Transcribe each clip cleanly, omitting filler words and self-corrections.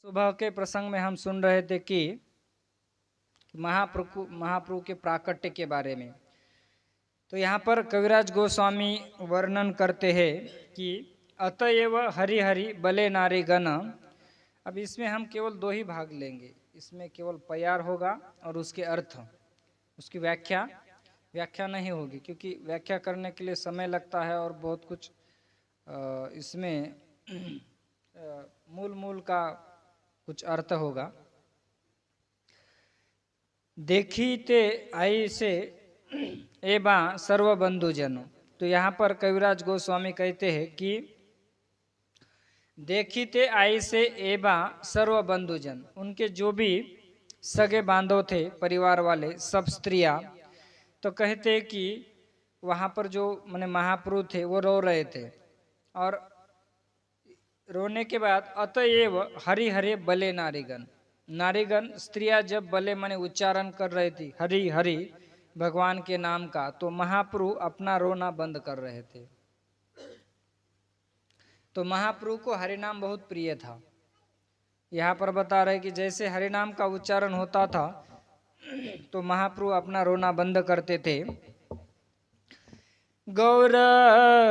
सुबह के प्रसंग में हम सुन रहे थे कि महाप्रभु के प्राकट्य के बारे में। तो यहाँ पर कविराज गोस्वामी वर्णन करते हैं कि अतएव हरि हरि बले नारी गण। अब इसमें हम केवल दो ही भाग लेंगे, इसमें केवल प्यार होगा और उसके अर्थ, उसकी व्याख्या नहीं होगी, क्योंकि व्याख्या करने के लिए समय लगता है और बहुत कुछ इसमें मूल का कुछ अर्थ होगा। देखी ते आई से एबा सर्व बंधुजन। तो यहाँ पर कविराज गोस्वामी कहते हैं कि देखी ते आई से एबा सर्व बंधुजन, उनके जो भी सगे बांधव थे, परिवार वाले, सब स्त्रियां, तो कहते कि वहाँ पर जो माने महाप्रभु थे वो रो रहे थे, और रोने के बाद अतएव हरि हरे बले नारीगण स्त्रियां जब बले माने उच्चारण कर रही थी हरि हरि भगवान के नाम का, तो महाप्रभु अपना रोना बंद कर रहे थे। तो महाप्रभु को हरि नाम बहुत प्रिय था। यहाँ पर बता रहे कि जैसे हरि नाम का उच्चारण होता था तो महाप्रभु अपना रोना बंद करते थे। गौर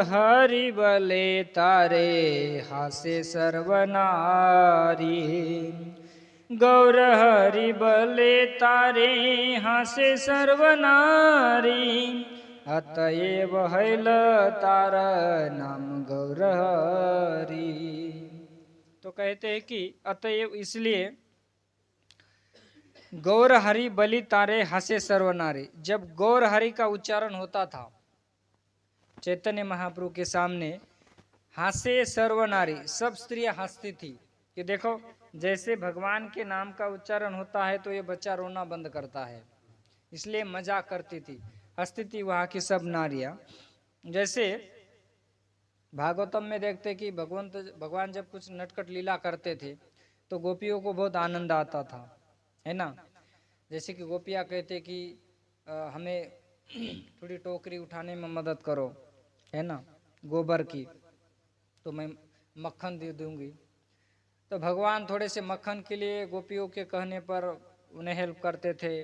हरि बले तारे हासे सर्वनारी, गौर हरि बले तारे हासे सर्वनारी, अतएव हैल तार नाम गौर हरि। तो कहते हैं कि अतएव इसलिए गौर हरि बलि तारे हंसे सर्वनारी, जब गौर हरि का उच्चारण होता था चैतन्य महाप्रभु के सामने, हंसे सर्वनारी, सब स्त्रियां हंसती थी कि देखो जैसे भगवान के नाम का उच्चारण होता है तो ये बच्चा रोना बंद करता है, इसलिए मजाक करती थी, हंसती थी वहाँ की सब नारियां। जैसे भागवतम में देखते कि भगवान जब कुछ नटखट लीला करते थे तो गोपियों को बहुत आनंद आता था, है ना। जैसे कि गोपियाँ कहते कि हमें थोड़ी टोकरी उठाने में मदद करो, है ना, गोबर की, तो मैं मक्खन दे दूंगी। तो भगवान थोड़े से मक्खन के लिए गोपियों के कहने पर उन्हें हेल्प करते थे,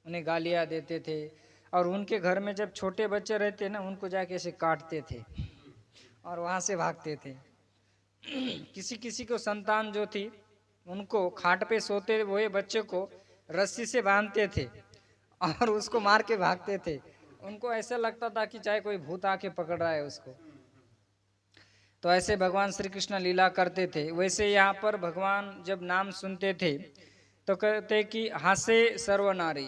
उन्हें गालियाँ देते थे, और उनके घर में जब छोटे बच्चे रहते ना उनको जाके ऐसे काटते थे और वहाँ से भागते थे। किसी किसी को संतान जो थी उनको खाट पे सोते हुए बच्चे को रस्सी से बांधते थे और उसको मार के भागते थे। उनको ऐसा लगता था कि चाहे कोई भूत आके पकड़ रहा है उसको। तो ऐसे भगवान श्री कृष्ण लीला करते थे। वैसे यहाँ पर भगवान जब नाम सुनते थे तो कहते कि हंसे सर्व नारी,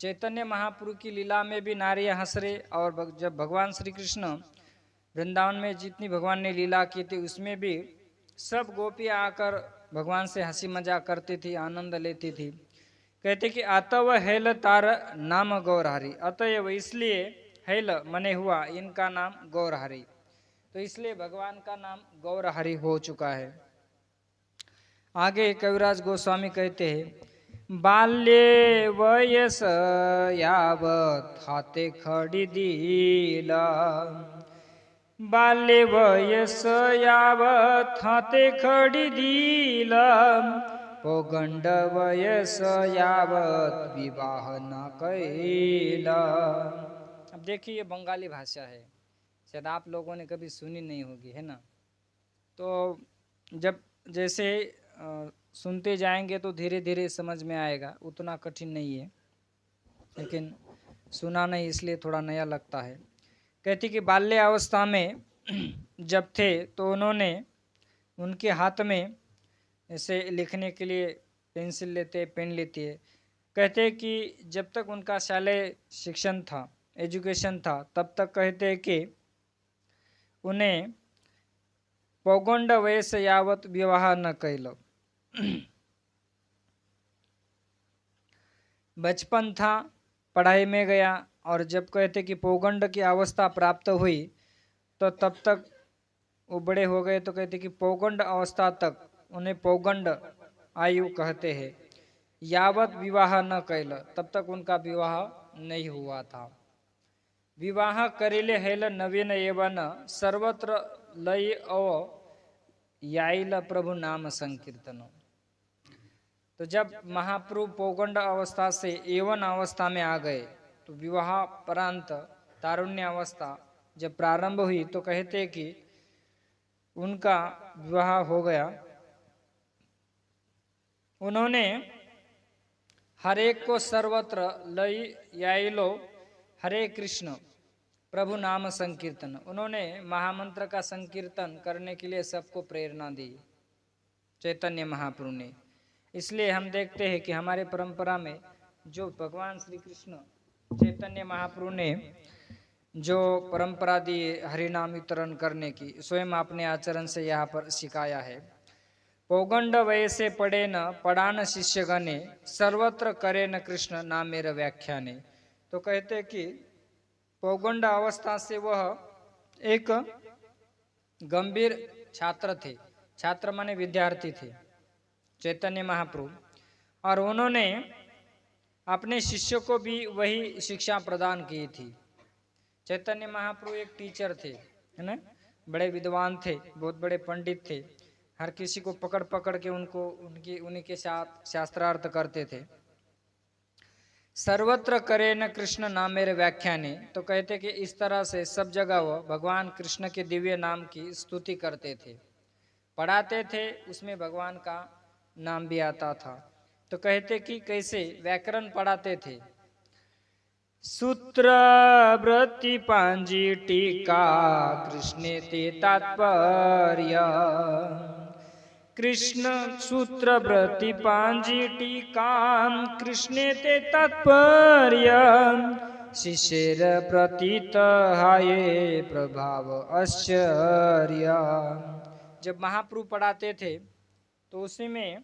चैतन्य महाप्रभु की लीला में भी नारियां हंस रहे, और जब भगवान श्री कृष्ण वृंदावन में जितनी भगवान ने लीला की थी उसमें भी सब गोपियाँ आकर भगवान से हंसी मजाक करती थी, आनंद लेती थी। कहते कि अतव हैल तार नाम गौरहरि, अतएव इसलिए हैल मने हुआ इनका नाम गौरहरि, तो इसलिए भगवान का नाम गौरहरि हो चुका है। आगे कविराज गोस्वामी कहते हैं, बाल्ये वयस यावत हाथे खड़ी दीला, बाल्ये वयस यावत हाथे खड़ी दीला, पौगंड वयस यावत विवाह न कैला। अब देखिए ये बंगाली भाषा है, शायद आप लोगों ने कभी सुनी नहीं होगी, है ना। तो जब जैसे सुनते जाएंगे तो धीरे धीरे समझ में आएगा, उतना कठिन नहीं है, लेकिन सुना नहीं इसलिए थोड़ा नया लगता है। कहती कि बाल्य अवस्था में जब थे तो उन्होंने उनके हाथ में ऐसे लिखने के लिए पेंसिल लेते, पेन लेती है। कहते कि जब तक उनका शालेय शिक्षण था, एजुकेशन था, तब तक कहते कि उन्हें पौगंड वयस यावत विवाह न कैल। बचपन था, पढ़ाई में गया, और जब कहते कि पौगंड की अवस्था प्राप्त हुई तो तब तक वो बड़े हो गए, तो कहते कि पौगंड अवस्था तक उन्हें पौगंड आयु कहते हैं। यावत विवाह न कैल, तब तक उनका विवाह नहीं हुआ था। विवाह करेले हेल नवीन एवं सर्वत्र लय अव याइल प्रभु नाम संकीर्तन। तो जब महाप्रभु पौगंड अवस्था से यौवन अवस्था में आ गए तो विवाह परांत तारुण्य अवस्था जब प्रारंभ हुई तो कहते कि उनका विवाह हो गया। उन्होंने हर एक को सर्वत्र लई याइलो हरे कृष्ण प्रभु नाम संकीर्तन, उन्होंने महामंत्र का संकीर्तन करने के लिए सबको प्रेरणा दी चैतन्य महाप्रभु ने। इसलिए हम देखते हैं कि हमारे परंपरा में जो भगवान श्री कृष्ण चैतन्य महाप्रभु ने जो परंपरा दी हरिनाम वितरण करने की, स्वयं अपने आचरण से यहाँ पर सिखाया है। पौगंड वयसे पढ़े न पढ़ान शिष्य गणे सर्वत्र करे न कृष्ण नाम मेरा व्याख्याने। तो कहते कि पौगंड अवस्था से वह एक गंभीर छात्र थे, छात्र माने विद्यार्थी थे चैतन्य महाप्रभु, और उन्होंने अपने शिष्यों को भी वही शिक्षा प्रदान की थी। चैतन्य महाप्रभु एक टीचर थे, है ना, बड़े विद्वान थे, बहुत बड़े पंडित थे, हर किसी को पकड़ पकड़ के उन्हीं के साथ शास्त्रार्थ करते थे। सर्वत्र करे न कृष्ण नाम मेरे व्याख्याने, तो कहते कि इस तरह से सब जगह वह भगवान कृष्ण के दिव्य नाम की स्तुति करते थे, पढ़ाते थे, उसमें भगवान का नाम भी आता था। तो कहते कि कैसे व्याकरण पढ़ाते थे, सूत्र वृत्ति पांजी टीका कृष्णे ते तात्पर्य, कृष्ण सूत्र वृत्ति पांजी टीका कृष्णे ते तात्पर्य, शिष्यर प्रतीत हाये प्रभाव आश्चर्य। जब महाप्रभु पढ़ाते थे तो उसी में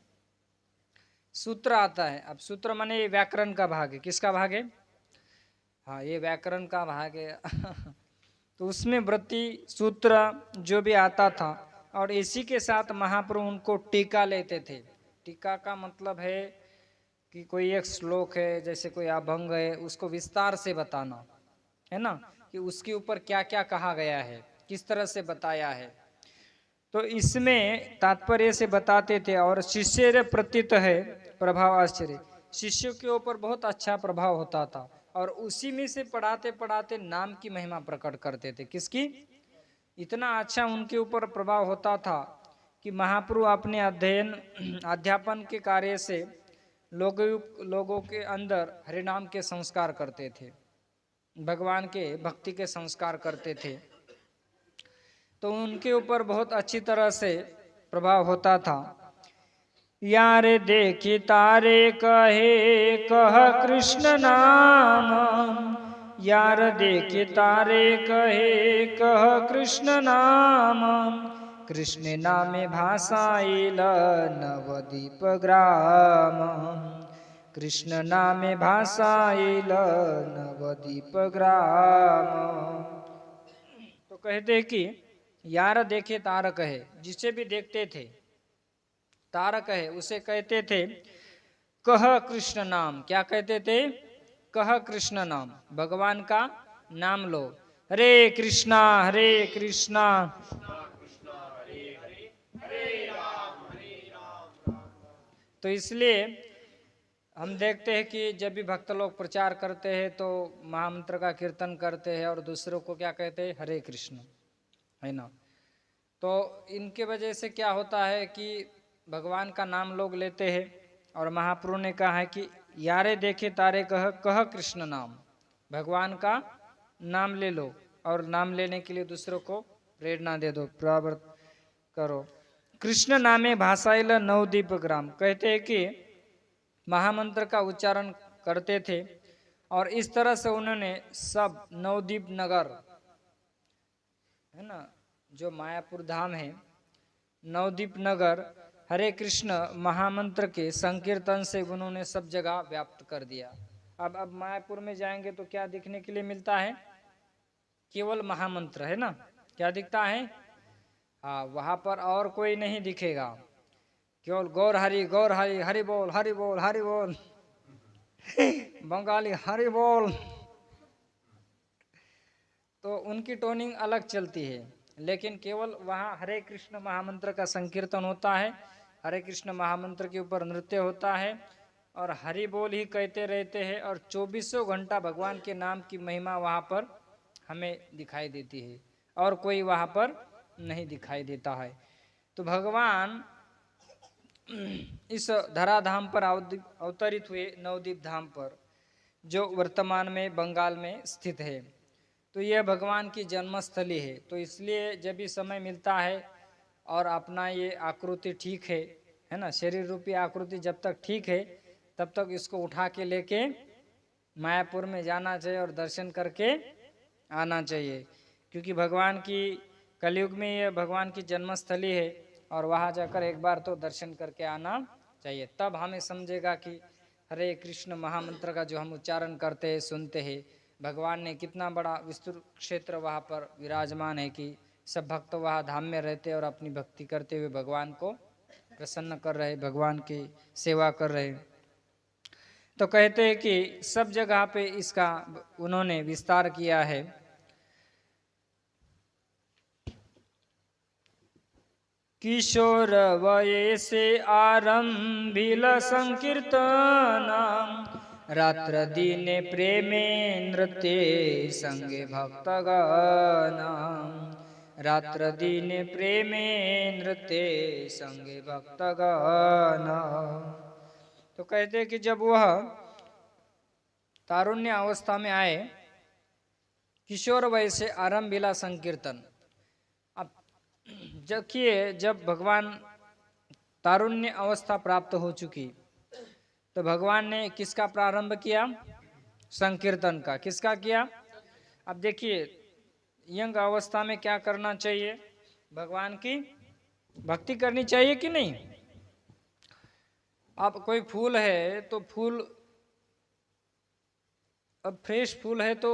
सूत्र आता है। अब सूत्र माने व्याकरण का भाग है, किसका भाग है? हाँ, ये व्याकरण का भाग है तो उसमें वृत्ति सूत्र जो भी आता था, और इसी के साथ महाप्रभु उनको टीका लेते थे। टीका का मतलब है कि कोई एक श्लोक है, जैसे कोई अभंग है, उसको विस्तार से बताना, है ना, कि उसके ऊपर क्या क्या कहा गया है, किस तरह से बताया है, तो इसमें तात्पर्य से बताते थे। और शिष्य प्रतीत है प्रभाव आश्चर्य, शिष्यों के ऊपर बहुत अच्छा प्रभाव होता था, और उसी में से पढ़ाते पढ़ाते नाम की महिमा प्रकट करते थे। किसकी? इतना अच्छा उनके ऊपर प्रभाव होता था कि महाप्रभु अपने अध्ययन अध्यापन के कार्य से लोगों के अंदर हरिनाम के संस्कार करते थे, भगवान के भक्ति के संस्कार करते थे, तो उनके ऊपर बहुत अच्छी तरह से प्रभाव होता था। यार देखी तारे कहे कह कृष्ण नाम, यार देखी तारे कहे कह कृष्ण नाम, कृष्ण नामे भाषाइल नवदीप ग्राम, कृष्ण नामे भाषाइल नवदीप ग्राम। तो कहते कि यार देखे तारक है, जिसे भी देखते थे तारक है, उसे कहते थे कह कृष्ण नाम। क्या कहते थे? कह कृष्ण नाम, भगवान का नाम लो। हरे कृष्णा हरे कृष्णा तो इसलिए हम देखते हैं कि जब भी भक्त लोग प्रचार करते हैं तो महामंत्र का कीर्तन करते हैं और दूसरों को क्या कहते हैं? हरे कृष्ण, है ना। तो इनके वजह से क्या होता है कि भगवान का नाम लोग लेते हैं, और महाप्रभु ने कहा है कि यारे देखे तारे कह कह कृष्ण नाम, भगवान का नाम ले लो, और नाम लेने के लिए दूसरों को प्रेरणा दे दो, प्रवृत्त करो। कृष्ण नामे भाषाइल नवदीप ग्राम, कहते हैं कि महामंत्र का उच्चारण करते थे, और इस तरह से उन्होंने सब नवदीप नगर, है ना, जो मायापुर धाम है, नवदीप नगर हरे कृष्ण महामंत्र के संकीर्तन से उन्होंने सब जगह व्याप्त कर दिया। अब मायापुर में जाएंगे तो क्या दिखने के लिए मिलता है? केवल महामंत्र, है ना। क्या दिखता है? हाँ, वहां पर और कोई नहीं दिखेगा, केवल गौर हरि हरि बोल हरि बोल हरि बोल बंगाली हरि बोल। तो उनकी टोनिंग अलग चलती है, लेकिन केवल वहाँ हरे कृष्ण महामंत्र का संकीर्तन होता है, हरे कृष्ण महामंत्र के ऊपर नृत्य होता है और हरि बोल ही कहते रहते हैं और 24 घंटा भगवान के नाम की महिमा वहाँ पर हमें दिखाई देती है और कोई वहाँ पर नहीं दिखाई देता है। तो भगवान इस धराधाम पर अवतरित हुए नवद्वीप धाम पर, जो वर्तमान में बंगाल में स्थित है। तो यह भगवान की जन्मस्थली है। तो इसलिए जब भी समय मिलता है और अपना ये आकृति ठीक है ना, शरीर रूपी आकृति जब तक ठीक है तब तक इसको उठा के लेके मायापुर में जाना चाहिए और दर्शन करके आना चाहिए, क्योंकि भगवान की कलयुग में ये भगवान की जन्मस्थली है और वहाँ जाकर एक बार तो दर्शन करके आना चाहिए। तब हमें समझेगा कि हरे कृष्ण महामंत्र का जो हम उच्चारण करते हैं, सुनते हैं, भगवान ने कितना बड़ा विस्तृत क्षेत्र वहाँ पर विराजमान है कि सब भक्त वहाँ धाम में रहते और अपनी भक्ति करते हुए भगवान को प्रसन्न कर रहे, भगवान की सेवा कर रहे। तो कहते हैं कि सब जगह पे इसका उन्होंने विस्तार किया है। किशोर वयसे आरंभिल संकीर्तन, रात्र दिने प्रेमे नृत्ये संगे भक्तगण, रात्र दिने प्रेमे नृत्ये संगे भक्तगण। तो कहते कि जब वह तारुण्य अवस्था में आए, किशोर वयसे आरंभिला संकीर्तन। अब देखिए, जब भगवान तारुण्य अवस्था प्राप्त हो चुकी तो भगवान ने किसका प्रारंभ किया? संकीर्तन का। किसका किया? अब देखिए, यंग अवस्था में क्या करना चाहिए? भगवान की भक्ति करनी चाहिए कि नहीं? अब कोई फूल है तो फूल, अब फ्रेश फूल है तो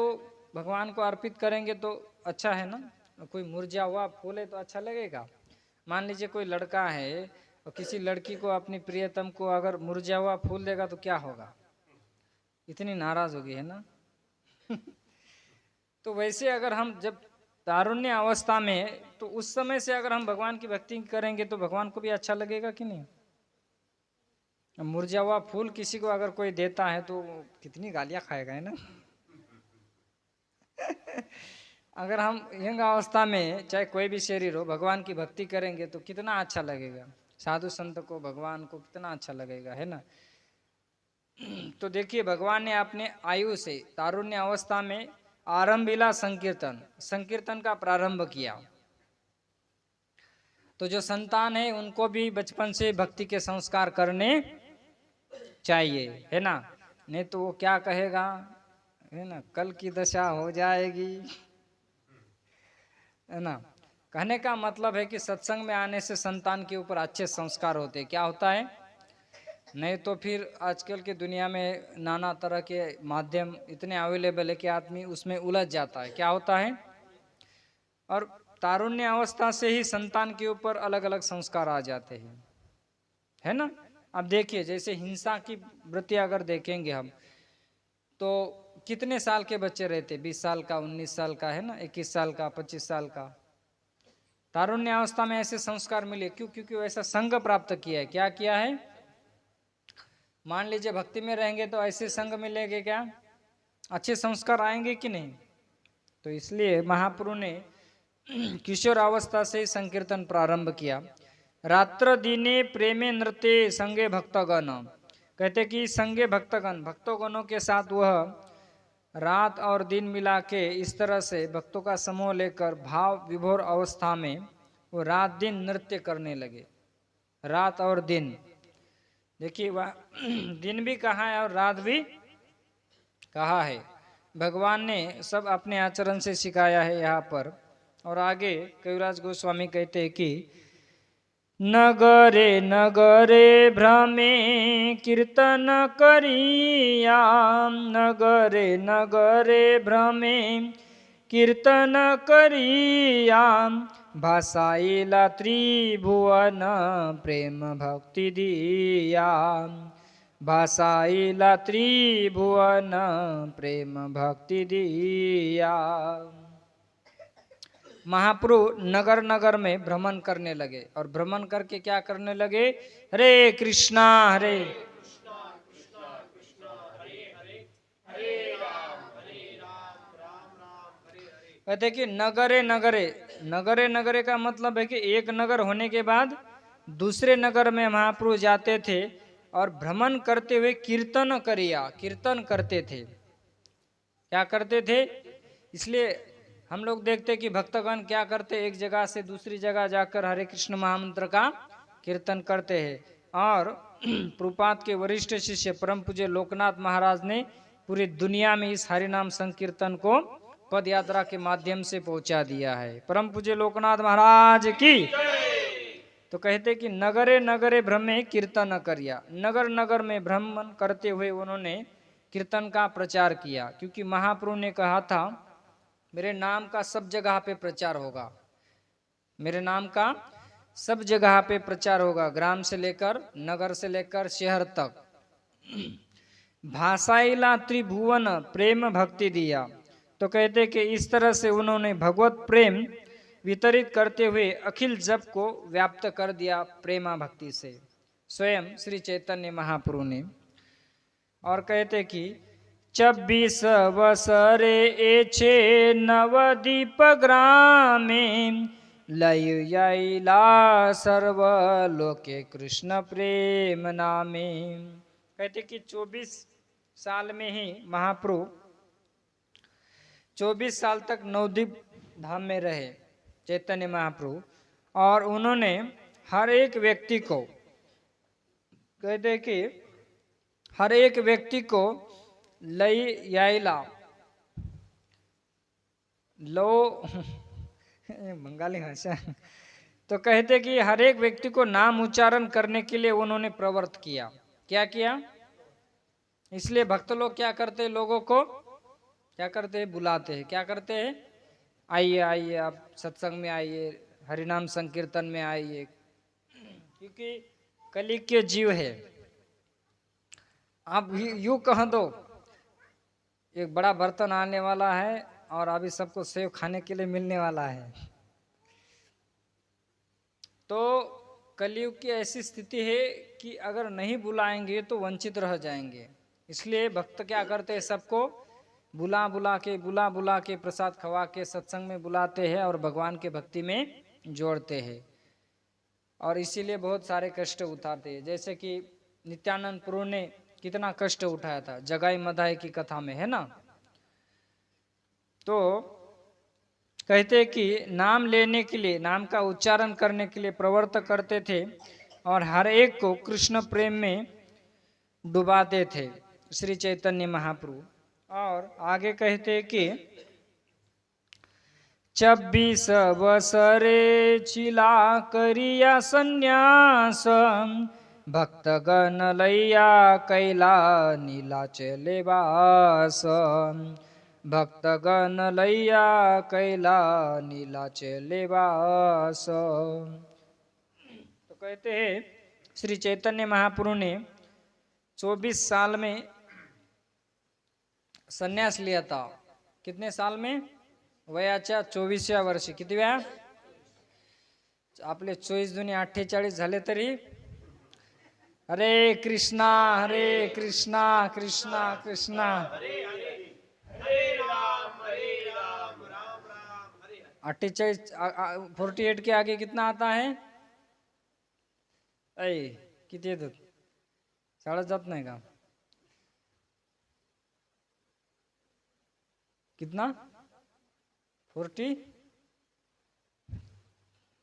भगवान को अर्पित करेंगे तो अच्छा है ना। कोई मुरझा हुआ फूल है तो अच्छा लगेगा? मान लीजिए कोई लड़का है और किसी लड़की को, अपनी प्रियतम को अगर मुरझा हुआ फूल देगा तो क्या होगा? इतनी नाराज होगी, है ना। तो वैसे अगर हम जब तारुण्य अवस्था में, तो उस समय से अगर हम भगवान की भक्ति करेंगे तो भगवान को भी अच्छा लगेगा कि नहीं? मुरझा हुआ फूल किसी को अगर कोई देता है तो कितनी गालियां खाएगा, है ना। अगर हम यंग अवस्था में, चाहे कोई भी शरीर हो, भगवान की भक्ति करेंगे तो कितना अच्छा लगेगा, साधु संत को, भगवान को कितना अच्छा लगेगा, है ना। तो देखिए, भगवान ने अपने आयु से तारुण्य अवस्था में आरंभिला संकीर्तन, संकीर्तन का प्रारंभ किया। तो जो संतान है उनको भी बचपन से भक्ति के संस्कार करने चाहिए, है ना। नहीं तो वो क्या कहेगा, है ना, कल की दशा हो जाएगी, है ना। कहने का मतलब है कि सत्संग में आने से संतान के ऊपर अच्छे संस्कार होते हैं। क्या होता है? नहीं तो फिर आजकल की दुनिया में नाना तरह के माध्यम इतने अवेलेबल है कि आदमी उसमें उलझ जाता है। क्या होता है? और तारुण्य अवस्था से ही संतान के ऊपर अलग अलग संस्कार आ जाते हैं, है ना। अब देखिए, जैसे हिंसा की वृत्ति अगर देखेंगे हम, तो कितने साल के बच्चे रहते? 20 साल का, 19 साल का, है ना, 21 साल का, 25 साल का। तारुण्य अवस्था में ऐसे संस्कार मिले क्यों? क्योंकि वैसा संग प्राप्त किया है। क्या किया है? मान लीजिए भक्ति में रहेंगे तो ऐसे संग मिलेंगे, क्या अच्छे संस्कार आएंगे कि नहीं? तो इसलिए महाप्रभु ने किशोर अवस्था से संकीर्तन प्रारंभ किया। रात्र दिने प्रेमे नृत्य संगे भक्तगण, कहते कि संगे भक्तगण, भक्तगणों के साथ वह रात और दिन मिला के इस तरह से भक्तों का समूह लेकर भाव विभोर अवस्था में वो रात दिन नृत्य करने लगे। रात और दिन, देखिए वह दिन भी कहा है और रात भी कहा है। भगवान ने सब अपने आचरण से सिखाया है यहाँ पर। और आगे कविराज गोस्वामी कहते हैं कि नगरे नगरे भ्रमे कीर्तन करिया, नगरे नगरे भ्रमे कीर्तन करिया, भाषाइला त्रिभुवन प्रेम भक्ति दिया, भाषाइला त्रिभुवन प्रेम भक्ति दिया। महाप्रभु नगर नगर में भ्रमण करने लगे और भ्रमण करके क्या करने लगे, हरे कृष्णा हरे कहते कि नगरे नगरे, नगरे नगरे का मतलब है कि एक नगर होने के बाद दूसरे नगर में महाप्रभु जाते थे और भ्रमण करते हुए कीर्तन करिया, कीर्तन करते थे। क्या करते थे? इसलिए हम लोग देखते कि भक्तगण क्या करते, एक जगह से दूसरी जगह जाकर हरे कृष्ण महामंत्र का कीर्तन करते हैं। और प्रभुपाद के वरिष्ठ शिष्य परम पूज्य लोकनाथ महाराज ने पूरी दुनिया में इस हरिनाम संकीर्तन को पद यात्रा के माध्यम से पहुंचा दिया है। परम पूज्य लोकनाथ महाराज की। तो कहते कि नगरे नगरे भ्रमे कीर्तन करिया, नगर नगर में भ्रमण करते हुए उन्होंने कीर्तन का प्रचार किया, क्योंकि महाप्रभु ने कहा था मेरे नाम का सब जगह पे प्रचार होगा, मेरे नाम का सब जगह पे प्रचार होगा, ग्राम से लेकर नगर से लेकर शहर तक। भाषाइला त्रिभुवन प्रेम भक्ति दिया। तो कहते कि इस तरह से उन्होंने भगवत प्रेम वितरित करते हुए अखिल जप को व्याप्त कर दिया प्रेमा भक्ति से, स्वयं श्री चैतन्य महाप्रभु ने। और कहते कि 26 वसरे एछे नवदीप ग्रामे लयुला सर्व लोके कृष्ण प्रेम नामे। कहते कि 24 साल में ही महाप्रभु 24 साल तक नवदीप धाम में रहे चैतन्य महाप्रभु, और उन्होंने हर एक व्यक्ति को, कहते कि हर एक व्यक्ति को लई याइला लो बंगाली भाषा। तो कहते कि हर एक व्यक्ति को नाम उच्चारण करने के लिए उन्होंने प्रवृत्त किया। क्या किया? इसलिए भक्त लोग क्या करते, लोगों को क्या करते हैं, बुलाते हैं। क्या करते हैं? आइए आइए, आप सत्संग में आइए, हरिनाम संकीर्तन में आइए, क्योंकि कलियुग के जीव है। आप यूं कह दो एक बड़ा बर्तन आने वाला है और अभी सबको सेव खाने के लिए मिलने वाला है। तो कलियुग की ऐसी स्थिति है कि अगर नहीं बुलाएंगे तो वंचित रह जाएंगे। इसलिए भक्त क्या करते हैं, सबको बुला बुला के प्रसाद खवा के सत्संग में बुलाते हैं और भगवान के भक्ति में जोड़ते हैं। और इसीलिए बहुत सारे कष्ट उठाते हैं, जैसे कि नित्यानंद प्रभु ने कितना कष्ट उठाया था जगाई मदाई की कथा में, है ना। तो कहते कि नाम लेने के लिए, नाम का उच्चारण करने के लिए प्रवृत्त करते थे और हर एक को कृष्ण प्रेम में डुबाते थे श्री चैतन्य महाप्रभु। और आगे कहते कि 26 वसरे चिला करिया संन्यास भक्तगण लैया कैला नीलाचले वास भक्तगण लैया कैला नीलाचले वास। तो कहते हैं श्री चैतन्य महाप्रभु ने 24 साल में संन्यास लिया था। कितने साल में? वयाच्या 24व्या वर्षी। किती वेळा? आपले 24 दुनी 48 झाले तरी हरे कृष्णा कृष्णा कृष्णा 48 48 के आगे कितना आता है? किती येतात? शाळेत जात नाही का? कितना? 40?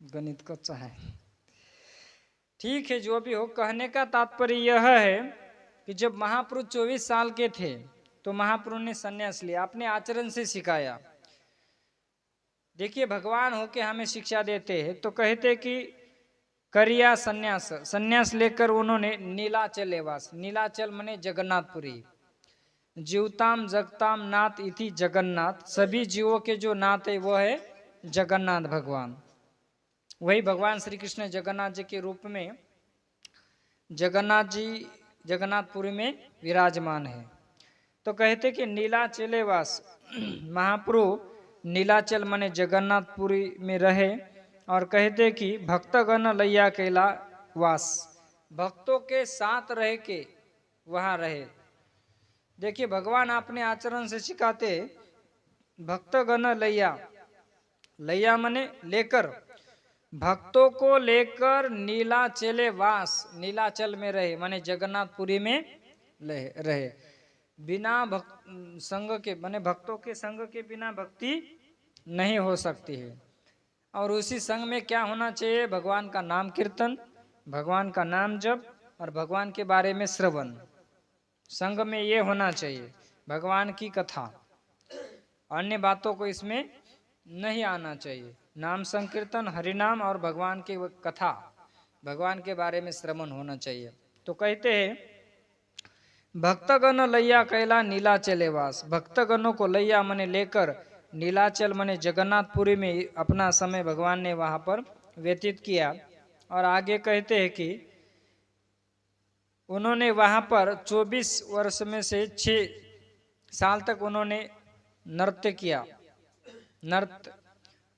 गणित कच्चा है। ठीक है, जो भी हो, कहने का तात्पर्य यह है कि जब महाप्रभु 24 साल के थे तो महाप्रभु ने संन्यास लिया, अपने आचरण से सिखाया। देखिए, भगवान होके हमें शिक्षा देते हैं। तो कहते कि करिया संन्यास, संन्यास लेकर उन्होंने नीलाचल वास, नीलाचल मने जगन्नाथपुरी, जीवताम जगताम नाथ इति जगन्नाथ, सभी जीवों के जो नाथ है वो है जगन्नाथ भगवान। वही भगवान श्री कृष्ण जगन्नाथ जी के रूप में जगन्नाथ जी जगन्नाथपुरी में विराजमान है। तो कहते कि नीलाचले वास, महाप्रभु नीलाचल माने जगन्नाथपुरी में रहे। और कहते कि भक्तगण लैया कैला वास, भक्तों के साथ रह के वहां रहे। देखिए भगवान अपने आचरण से सिखाते, भक्तगण लैया, लैया माने लेकर, भक्तों को लेकर नीलाचले वास, नीलाचल में रहे माने जगन्नाथपुरी में रहे। बिना संग के माने भक्तों के संग के बिना भक्ति नहीं हो सकती है। और उसी संग में क्या होना चाहिए? भगवान का नाम कीर्तन, भगवान का नाम जप और भगवान के बारे में श्रवण। संग में ये होना चाहिए, भगवान की कथा, अन्य बातों को इसमें नहीं आना चाहिए। नाम संकीर्तन, हरिनाम और भगवान की कथा, भगवान के बारे में श्रवण होना चाहिए। तो कहते हैं भक्तगण लैया कैला नीलाचले वास, भक्तगणों को लैया मने लेकर नीलाचल मने जगन्नाथपुरी में अपना समय भगवान ने वहां पर व्यतीत किया। और आगे कहते हैं कि उन्होंने वहां पर 24 वर्ष में से 6 साल तक उन्होंने नृत्य किया, नृत्य।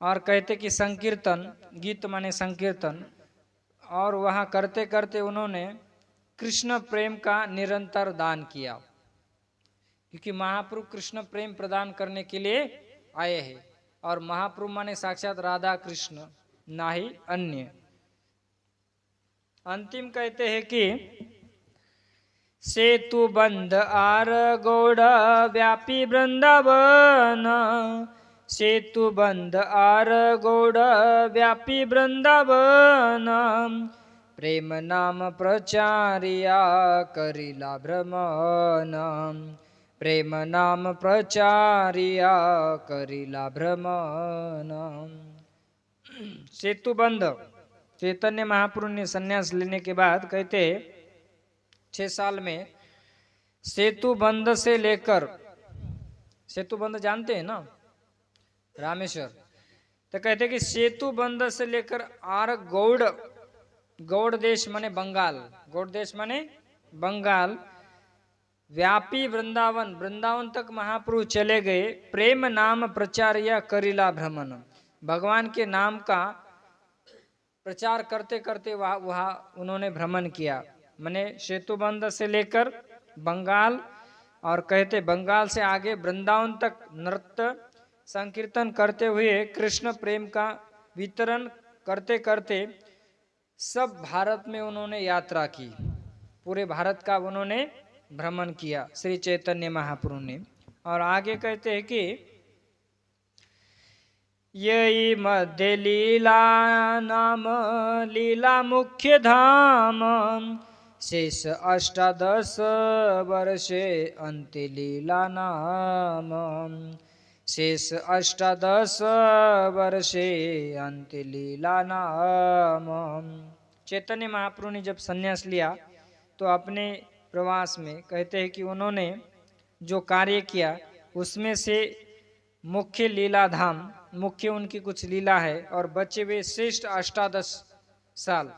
और कहते कि संकीर्तन, गीत माने संकीर्तन, और वहां करते करते उन्होंने कृष्ण प्रेम का निरंतर दान किया, क्योंकि महाप्रभु कृष्ण प्रेम प्रदान करने के लिए आए हैं। और महाप्रभु माने साक्षात राधा कृष्ण, ना ही अन्य। अंतिम कहते हैं कि सेतु बंध आर गौड़ व्यापी वृंदावन, सेतु बंध आर गौड़ व्यापी वृंदावन, प्रेम नाम प्रचारिया करिला भ्रमण, प्रेम नाम प्रचारिया करिला भ्रमण। सेतुबंध, चैतन्य महाप्रभु ने संन्यास लेने के बाद कहते 6 साल में सेतुबंध से लेकर, सेतुबंध जानते हैं ना, रामेश्वर, तो कहते कि सेतुबंध से लेकर आर गौड़, गौड़ देश माने बंगाल, गौड़ देश माने बंगाल, व्यापी वृंदावन, वृंदावन तक महाप्रभु चले गए। प्रेम नाम प्रचार या करिला भ्रमण, भगवान के नाम का प्रचार करते करते वहाँ उन्होंने भ्रमण किया। माने सेतुबंध से लेकर बंगाल, और कहते बंगाल से आगे वृंदावन तक नृत्य संकीर्तन करते हुए कृष्ण प्रेम का वितरण करते करते सब भारत में उन्होंने यात्रा की, पूरे भारत का उन्होंने भ्रमण किया श्री चैतन्य महाप्रभु ने। और आगे कहते हैं कि यही मध्य लीला नाम लीला मुख्य धाम, शेष 18 वर्षे अंत्य लीला नाम, शेष 18 वर्षे अंत्य लीला नाम। चैतन्य महाप्रभु ने जब संन्यास लिया तो अपने प्रवास में कहते हैं कि उन्होंने जो कार्य किया उसमें से मुख्य लीला धाम, मुख्य उनकी कुछ लीला है, और बचे हुए श्रेष्ठ 18 साल,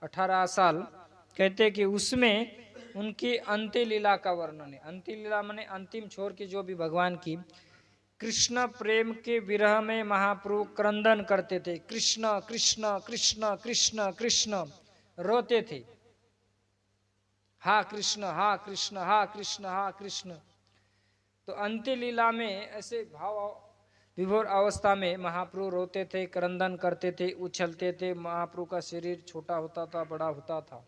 18 साल, कहते कि उसमें उनकी अंत्य लीला का वर्णन है। अंत्य लीला माने अंतिम छोर की जो भी भगवान की कृष्ण प्रेम के विरह में महाप्रभु क्रंदन करते थे, कृष्ण कृष्ण कृष्ण कृष्ण कृष्ण, रोते थे, हा कृष्ण हा कृष्ण हा कृष्ण हा कृष्ण। तो अंत्य लीला में ऐसे भाव विभोर अवस्था में महाप्रभु रोते थे, क्रंदन करते थे, उछलते थे। महाप्रभु का शरीर छोटा होता था, बड़ा होता था,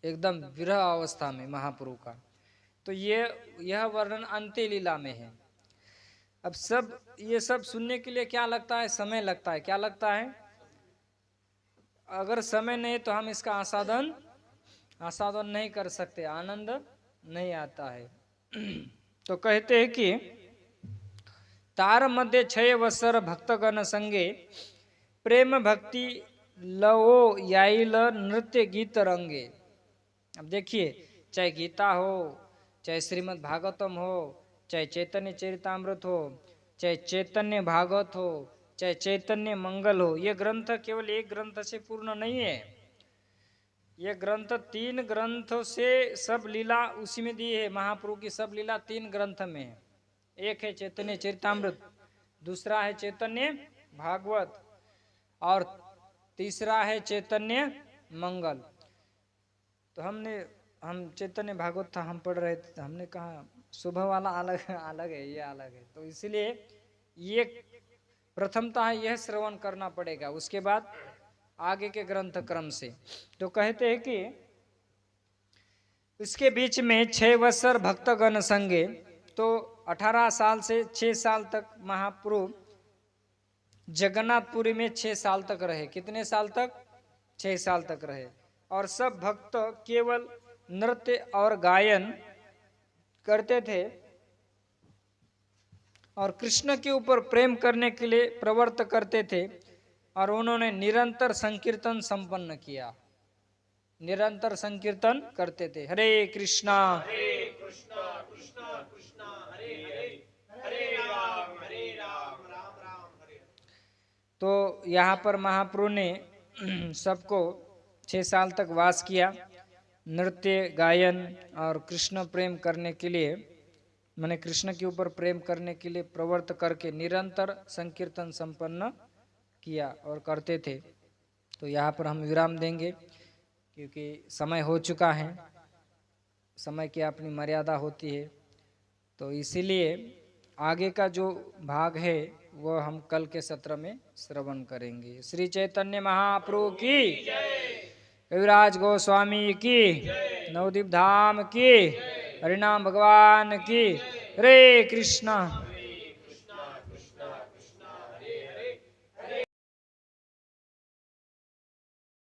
एकदम विरह अवस्था में महाप्रभु का। तो यह वर्णन अंत्य लीला में है। अब सब ये सब सुनने के लिए क्या लगता है? समय लगता है। क्या लगता है? अगर समय नहीं तो हम इसका आस्वादन नहीं कर सकते, आनंद नहीं आता है। तो कहते हैं कि तार मध्य 6 वत्सर भक्तगण संगे, प्रेम भक्ति लवो याइल नृत्य गीत रंगे। अब देखिए, चाहे गीता हो, चाहे श्रीमद् भागवतम हो, चाहे चैतन्य चरितामृत हो, चाहे चैतन्य भागवत हो, चाहे चैतन्य मंगल हो, ये ग्रंथ केवल एक ग्रंथ से पूर्ण नहीं है। ये ग्रंथ 3 ग्रंथों से सब लीला उसी में दी है। महाप्रभु की सब लीला 3 ग्रंथ में है। एक है चैतन्य चरितामृत, दूसरा है चैतन्य भागवत और तीसरा है चैतन्य मंगल। तो हम चैतन्य भागवत था, हम पढ़ रहे थे, हमने कहा सुबह वाला अलग अलग है, ये अलग है, तो इसलिए ये प्रथमतः यह श्रवण करना पड़ेगा, उसके बाद आगे के ग्रंथ क्रम से। तो कहते हैं कि इसके बीच में 6 वर्ष भक्तगण संगे, तो 18 साल से 6 साल तक महाप्रभु जगन्नाथपुरी में 6 साल तक रहे। कितने साल तक? 6 साल तक रहे। और सब भक्त केवल नृत्य और गायन करते थे और कृष्ण के ऊपर प्रेम करने के लिए प्रवृत्त करते थे। और उन्होंने निरंतर संकीर्तन संपन्न किया, निरंतर संकीर्तन करते थे। हरे कृष्णा कृष्णा कृष्णा हरे हरे, हरे राम राम राम हरे। तो यहाँ पर महाप्रभु ने सबको 6 साल तक वास किया, नृत्य गायन और कृष्ण प्रेम करने के लिए, मैंने कृष्ण के ऊपर प्रेम करने के लिए प्रवृत्त करके निरंतर संकीर्तन संपन्न किया और करते थे। तो यहाँ पर हम विराम देंगे क्योंकि समय हो चुका है, समय की अपनी मर्यादा होती है। तो इसीलिए आगे का जो भाग है वो हम कल के सत्र में श्रवण करेंगे। श्री चैतन्य महाप्रभु की, कविराज गोस्वामी की, नवदीप धाम की, हरिनाम भगवान की। हरे कृष्णा।